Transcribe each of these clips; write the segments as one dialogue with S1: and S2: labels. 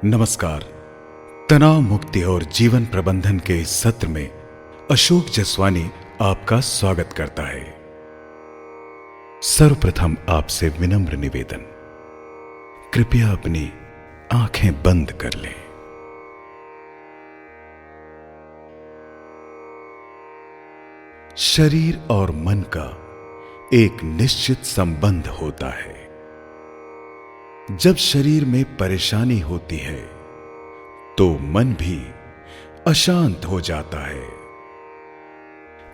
S1: नमस्कार। तनाव मुक्ति और जीवन प्रबंधन के इस सत्र में अशोक जसवानी आपका स्वागत करता है। सर्वप्रथम आपसे विनम्र निवेदन, कृपया अपनी आंखें बंद कर लें। शरीर और मन का एक निश्चित संबंध होता है। जब शरीर में परेशानी होती है तो मन भी अशांत हो जाता है।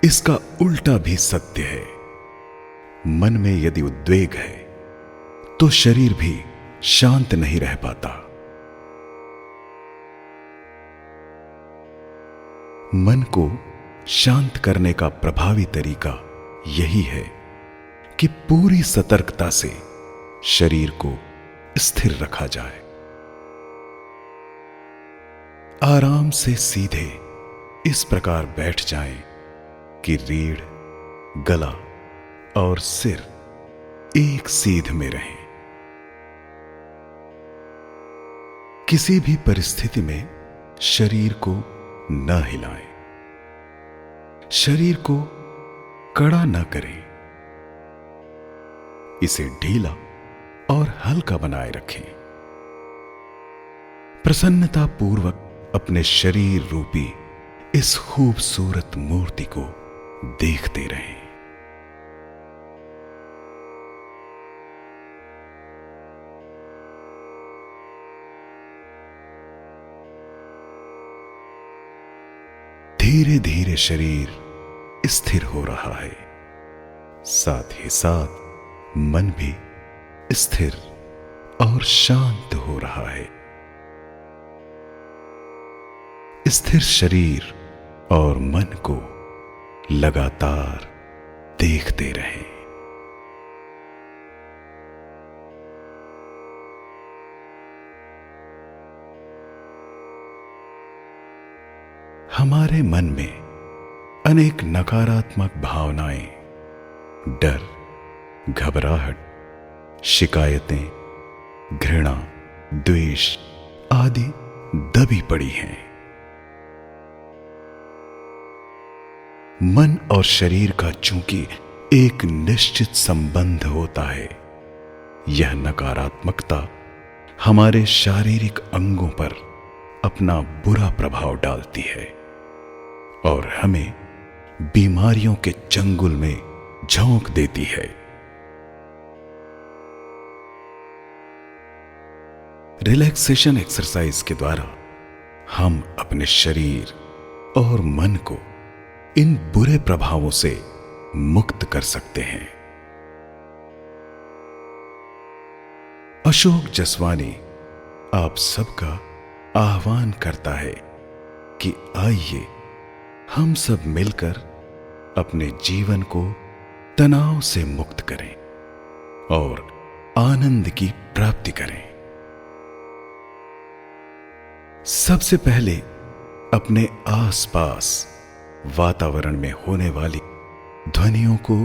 S1: इसका उल्टा भी सत्य है। मन में यदि उद्वेग है तो शरीर भी शांत नहीं रह पाता। मन को शांत करने का प्रभावी तरीका यही है कि पूरी सतर्कता से शरीर को स्थिर रखा जाए। आराम से सीधे इस प्रकार बैठ जाएं कि रीढ़, गला और सिर एक सीध में रहें। किसी भी परिस्थिति में शरीर को न हिलाएं, शरीर को कड़ा न करें, इसे ढीला और हल्का बनाए रखें। प्रसन्नता पूर्वक अपने शरीर रूपी इस खूबसूरत मूर्ति को देखते रहें। धीरे धीरे शरीर स्थिर हो रहा है, साथ ही साथ मन भी स्थिर और शांत हो रहा है। स्थिर शरीर और मन को लगातार देखते रहें। हमारे मन में अनेक नकारात्मक भावनाएं, डर, घबराहट, शिकायतें, घृणा, द्वेष आदि दबी पड़ी हैं। मन और शरीर का चूंकि एक निश्चित संबंध होता है, यह नकारात्मकता हमारे शारीरिक अंगों पर अपना बुरा प्रभाव डालती है और हमें बीमारियों के चंगुल में झोंक देती है। रिलैक्सेशन एक्सरसाइज के द्वारा हम अपने शरीर और मन को इन बुरे प्रभावों से मुक्त कर सकते हैं। अशोक जसवानी आप सबका आह्वान करता है कि आइए हम सब मिलकर अपने जीवन को तनाव से मुक्त करें और आनंद की प्राप्ति करें। सबसे पहले अपने आसपास वातावरण में होने वाली ध्वनियों को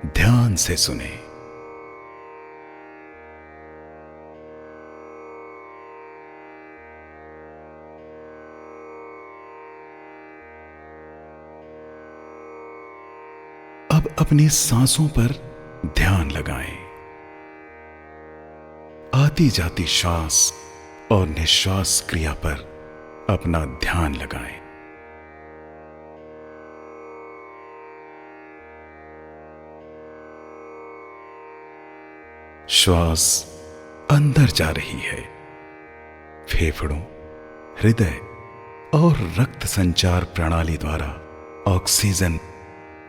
S1: ध्यान से सुनें। अब अपनी सांसों पर ध्यान लगाएं। आती जाती श्वास और निश्वास क्रिया पर अपना ध्यान लगाएं। श्वास अंदर जा रही है। फेफड़ों, हृदय और रक्त संचार प्रणाली द्वारा ऑक्सीजन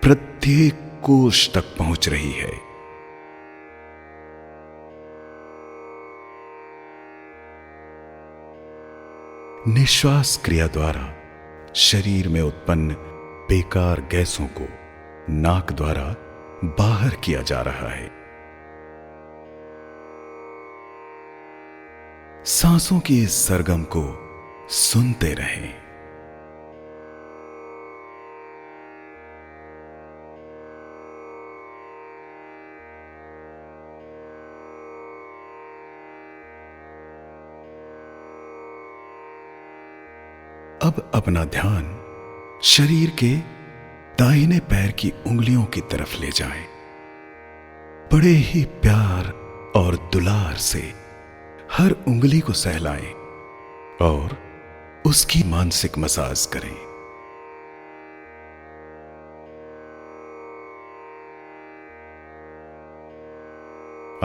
S1: प्रत्येक कोश तक पहुंच रही है। निश्वास क्रिया द्वारा शरीर में उत्पन्न बेकार गैसों को नाक द्वारा बाहर किया जा रहा है। सांसों की इस सरगम को सुनते रहें। अब अपना ध्यान शरीर के दाहिने पैर की उंगलियों की तरफ ले जाएं। बड़े ही प्यार और दुलार से हर उंगली को सहलाएं और उसकी मानसिक मसाज करें।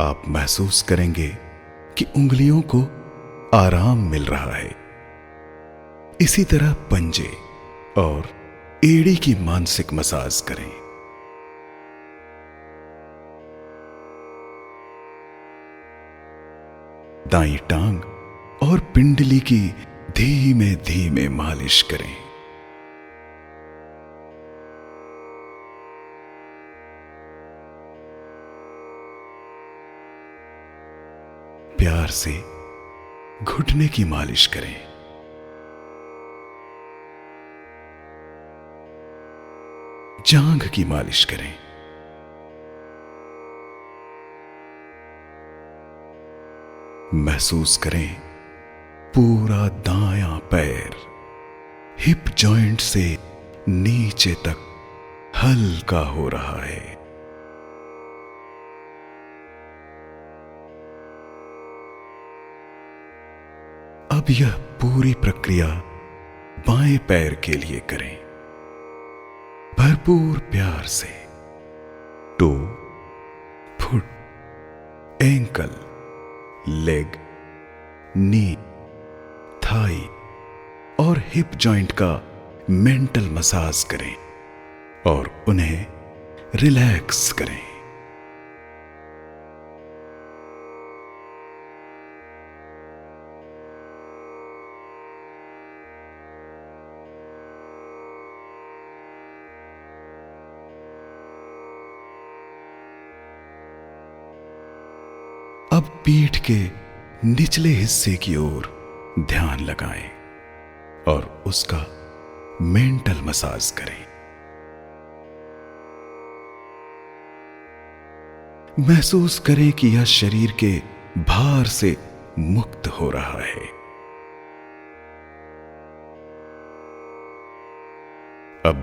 S1: आप महसूस करेंगे कि उंगलियों को आराम मिल रहा है। इसी तरह पंजे और एड़ी की मानसिक मसाज करें। दाईं टांग और पिंडली की धीमे धीमे मालिश करें। प्यार से घुटने की मालिश करें। जांघ की मालिश करें। महसूस करें पूरा दायां पैर हिप जॉइंट से नीचे तक हल्का हो रहा है। अब यह पूरी प्रक्रिया बाएं पैर के लिए करें। भरपूर प्यार से toe, foot, ankle, leg, knee, thigh और हिप जॉइंट का मेंटल मसाज करें और उन्हें रिलैक्स करें। अब पीठ के निचले हिस्से की ओर ध्यान लगाएं और उसका मेंटल मसाज करें। महसूस करें कि यह शरीर के भार से मुक्त हो रहा है। अब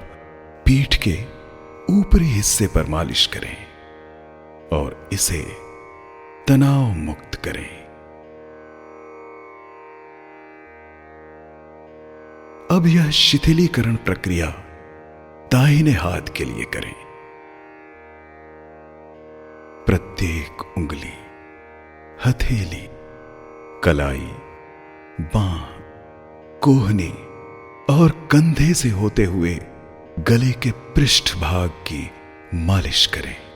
S1: पीठ के ऊपरी हिस्से पर मालिश करें और इसे तनाव मुक्त करें। अब यह शिथिलीकरण प्रक्रिया दाहिने हाथ के लिए करें। प्रत्येक उंगली, हथेली, कलाई, बांह, कोहनी और कंधे से होते हुए गले के पृष्ठभाग की मालिश करें।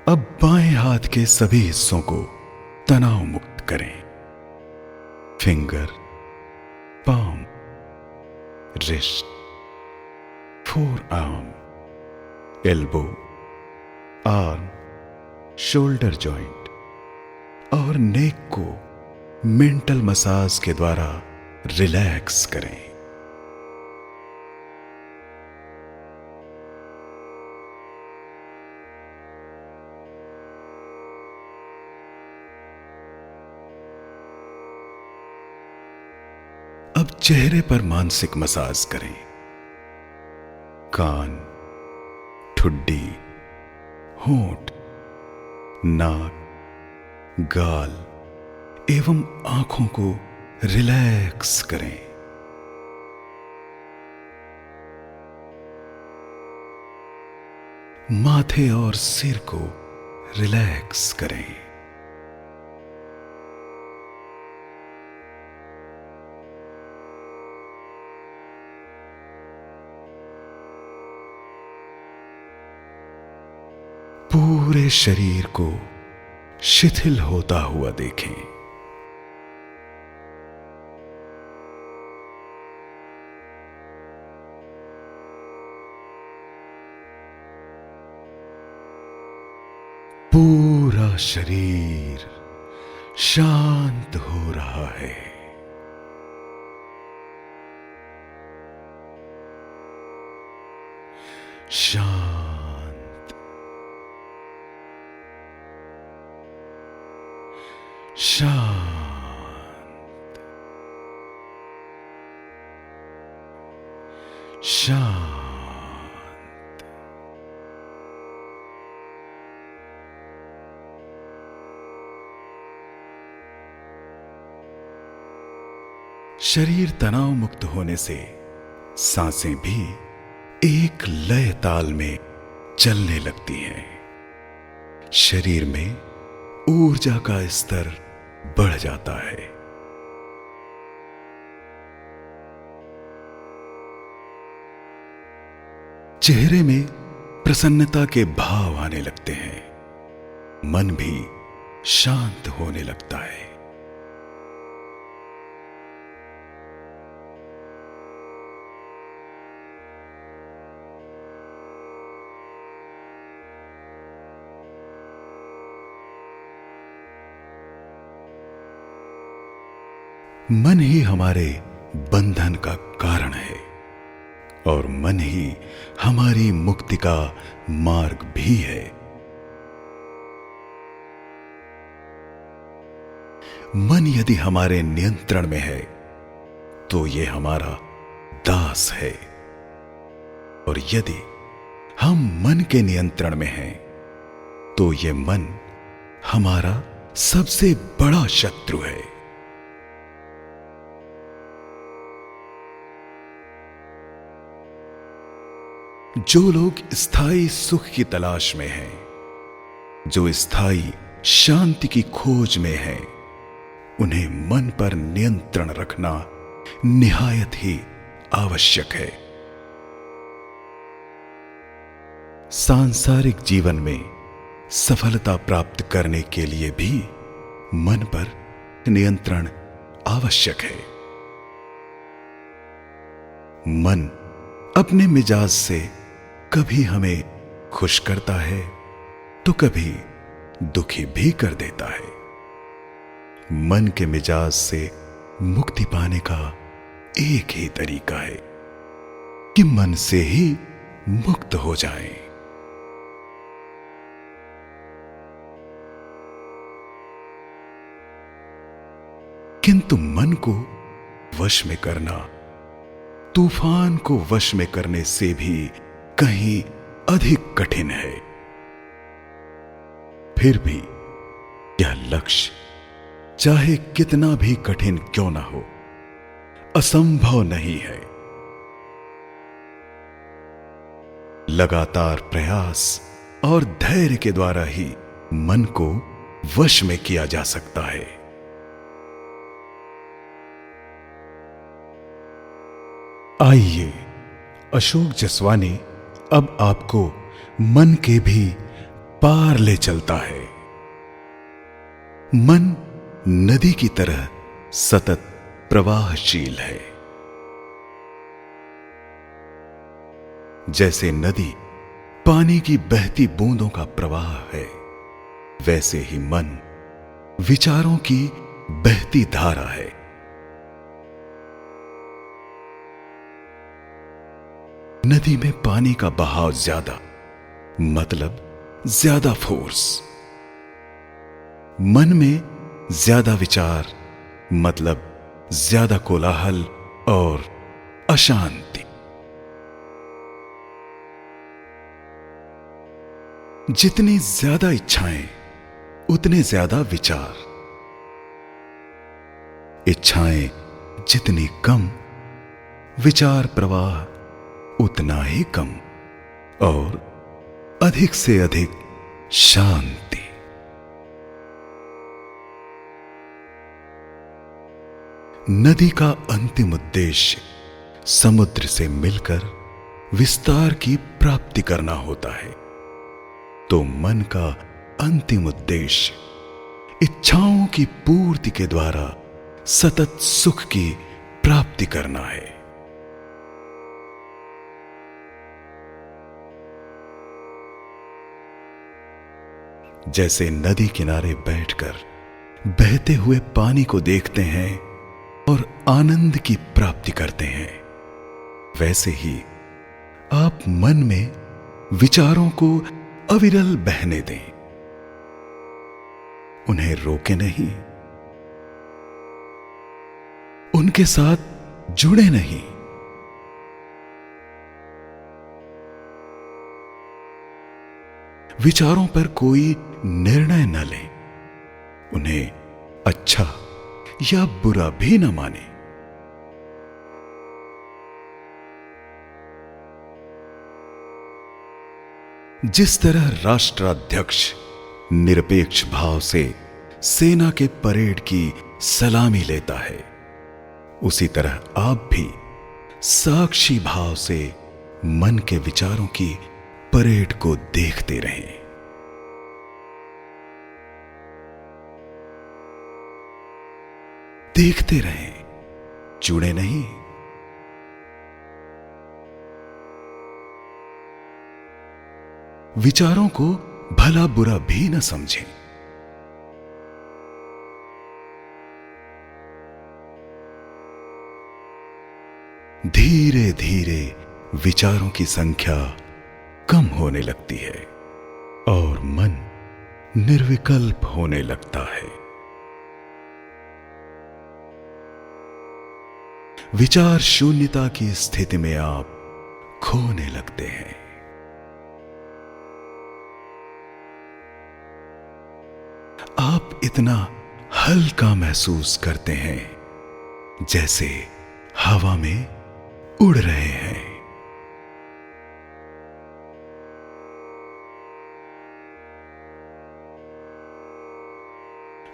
S1: अब बाएं हाथ के सभी हिस्सों को तनाव मुक्त करें। Finger, palm, wrist, four arm, elbow, arm, shoulder joint और नेक को मेंटल मसाज के द्वारा रिलैक्स करें। अब चेहरे पर मानसिक मसाज करें। कान, ठुड्डी, होंठ, नाक, गाल एवं आंखों को रिलैक्स करें। माथे और सिर को रिलैक्स करें। पूरे शरीर को शिथिल होता हुआ देखें। पूरा शरीर शांत हो रहा है। शांत, शांत, शांत। शरीर तनाव मुक्त होने से सांसें भी एक लय ताल में चलने लगती हैं। शरीर में ऊर्जा का स्तर बढ़ जाता है। चेहरे में प्रसन्नता के भाव आने लगते हैं। मन भी शांत होने लगता है। मन ही हमारे बंधन का कारण है और मन ही हमारी मुक्ति का मार्ग भी है। मन यदि हमारे नियंत्रण में है तो ये हमारा दास है, और यदि हम मन के नियंत्रण में हैं तो ये मन हमारा सबसे बड़ा शत्रु है। जो लोग स्थायी सुख की तलाश में हैं, जो स्थायी शांति की खोज में हैं, उन्हें मन पर नियंत्रण रखना निहायत ही आवश्यक है। सांसारिक जीवन में सफलता प्राप्त करने के लिए भी मन पर नियंत्रण आवश्यक है। मन अपने मिजाज से कभी हमें खुश करता है तो कभी दुखी भी कर देता है। मन के मिजाज से मुक्ति पाने का एक ही तरीका है कि मन से ही मुक्त हो जाएं। किंतु मन को वश में करना तूफान को वश में करने से भी कहीं अधिक कठिन है। फिर भी यह लक्ष्य चाहे कितना भी कठिन क्यों ना हो, असंभव नहीं है। लगातार प्रयास और धैर्य के द्वारा ही मन को वश में किया जा सकता है। आइए, अशोक जसवानी अब आपको मन के भी पार ले चलता है। मन नदी की तरह सतत प्रवाहशील है। जैसे नदी पानी की बहती बूंदों का प्रवाह है, वैसे ही मन विचारों की बहती धारा है। नदी में पानी का बहाव ज्यादा मतलब ज्यादा फोर्स, मन में ज्यादा विचार मतलब ज्यादा कोलाहल और अशांति। जितनी ज्यादा इच्छाएं उतने ज्यादा विचार, इच्छाएं जितनी कम विचार प्रवाह उतना ही कम और अधिक से अधिक शांति। नदी का अंतिम उद्देश्य समुद्र से मिलकर विस्तार की प्राप्ति करना होता है, तो मन का अंतिम उद्देश्य इच्छाओं की पूर्ति के द्वारा सतत सुख की प्राप्ति करना है। जैसे नदी किनारे बैठकर बहते हुए पानी को देखते हैं और आनंद की प्राप्ति करते हैं, वैसे ही आप मन में विचारों को अविरल बहने दें। उन्हें रोके नहीं, उनके साथ जुड़े नहीं। विचारों पर कोई निर्णय न लें, उन्हें अच्छा या बुरा भी न माने। जिस तरह राष्ट्राध्यक्ष निरपेक्ष भाव से सेना के परेड की सलामी लेता है, उसी तरह आप भी साक्षी भाव से मन के विचारों की परेड को देखते रहें। देखते रहें, जुड़े नहीं। विचारों को भला बुरा भी न समझें। धीरे धीरे विचारों की संख्या कम होने लगती है और मन निर्विकल्प होने लगता है। विचार शून्यता की स्थिति में आप खोने लगते हैं। आप इतना हल्का महसूस करते हैं जैसे हवा में उड़ रहे हैं।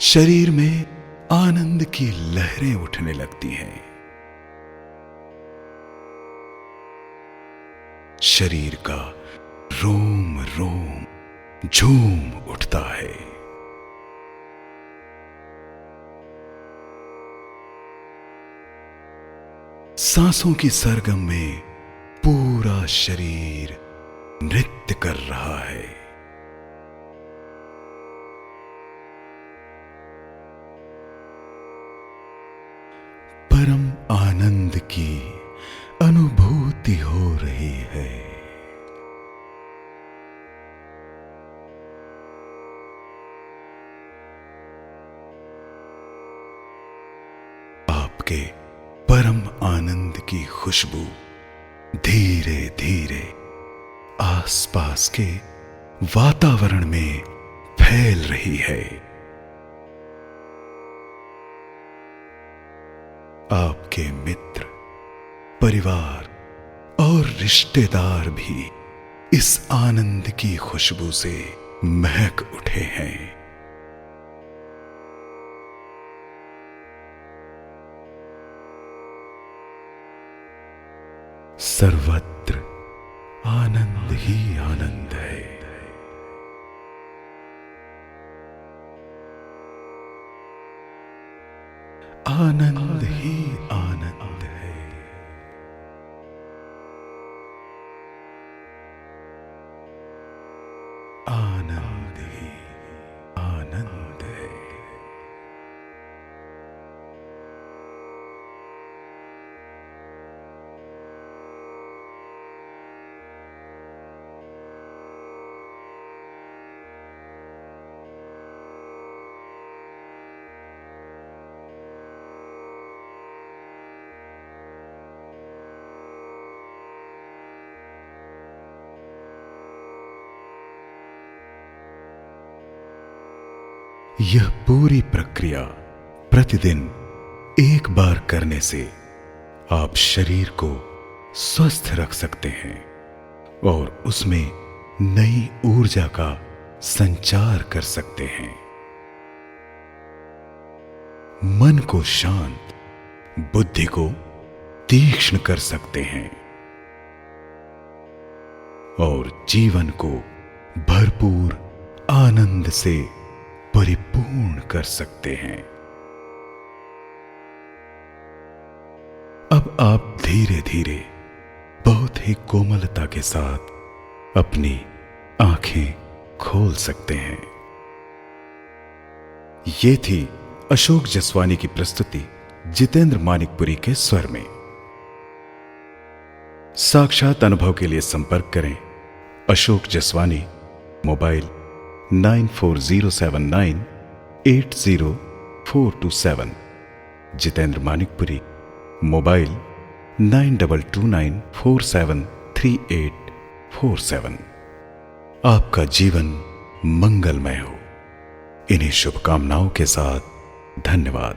S1: शरीर में आनंद की लहरें उठने लगती हैं। शरीर का रोम रोम झूम उठता है। सांसों की सरगम में पूरा शरीर नृत्य कर रहा है। परम आनंद की अनुभूति हो रही है। आपके परम आनंद की खुशबू धीरे धीरे आसपास के वातावरण में फैल रही है। आपके मित्र, परिवार और रिश्तेदार भी इस आनंद की खुशबू से महक उठे हैं। सर्वत्र आनंद ही आनंद है। आनंद ही आनंद है। आनंद ही आनंद है। यह पूरी प्रक्रिया प्रतिदिन एक बार करने से आप शरीर को स्वस्थ रख सकते हैं और उसमें नई ऊर्जा का संचार कर सकते हैं। मन को शांत, बुद्धि को तीक्ष्ण कर सकते हैं और जीवन को भरपूर आनंद से परिपूर्ण कर सकते हैं। अब आप धीरे धीरे बहुत ही कोमलता के साथ अपनी आंखें खोल सकते हैं। ये थी अशोक जसवानी की प्रस्तुति जितेंद्र मानिकपुरी के स्वर में। साक्षात अनुभव के लिए संपर्क करें अशोक जसवानी, मोबाइल 9407980427, जितेंद्र मानिकपुरी मोबाइल 9229473847। आपका जीवन मंगलमय हो। इन्हीं शुभकामनाओं के साथ धन्यवाद।